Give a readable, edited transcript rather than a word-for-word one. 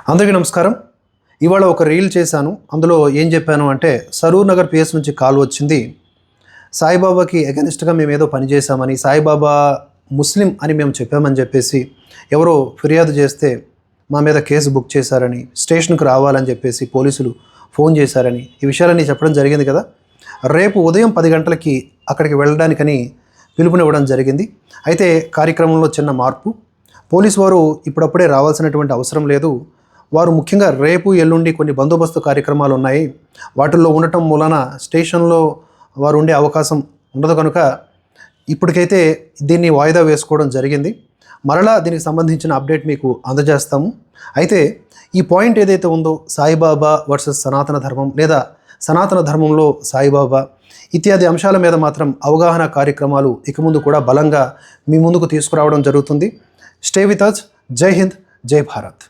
అందరికీ నమస్కారం. ఇవాళ ఒక రీల్ చేశాను. అందులో ఏం చెప్పాను అంటే, సరూర్ నగర్ పిఎస్ నుంచి కాల్ వచ్చింది. సాయిబాబాకి అగెనిస్ట్గా మేము ఏదో పని చేశామని, సాయిబాబా ముస్లిం అని మేము చెప్పామని చెప్పేసి ఎవరో ఫిర్యాదు చేస్తే మా మీద కేసు బుక్ చేశారని, స్టేషన్కి రావాలని చెప్పేసి పోలీసులు ఫోన్ చేశారని, ఈ విషయాలన్నీ చెప్పడం జరిగింది కదా. రేపు ఉదయం 10 గంటలకి అక్కడికి వెళ్ళడానికని పిలుపునివ్వడం జరిగింది. అయితే కార్యక్రమంలో చిన్న మార్పు. పోలీసు వారు ఇప్పుడప్పుడే రావాల్సినటువంటి అవసరం లేదు. వారు ముఖ్యంగా రేపు ఎల్లుండి కొన్ని బందోబస్తు కార్యక్రమాలు ఉన్నాయి. వాటిల్లో ఉండటం మూలన స్టేషన్లో వారు ఉండే అవకాశం ఉండదు కనుక ఇప్పటికైతే దీన్ని వాయిదా వేసుకోవడం జరిగింది. మరలా దీనికి సంబంధించిన అప్డేట్ మీకు అందజేస్తాము. అయితే ఈ పాయింట్ ఏదైతే ఉందో, సాయిబాబా వర్సెస్ సనాతన ధర్మం లేదా సనాతన ధర్మంలో సాయిబాబా ఇత్యాది అంశాల మీద మాత్రం అవగాహన కార్యక్రమాలు ఇక ముందు కూడా బలంగా మీ ముందుకు తీసుకురావడం జరుగుతుంది. Stay with us. జై హింద్, జై భారత్.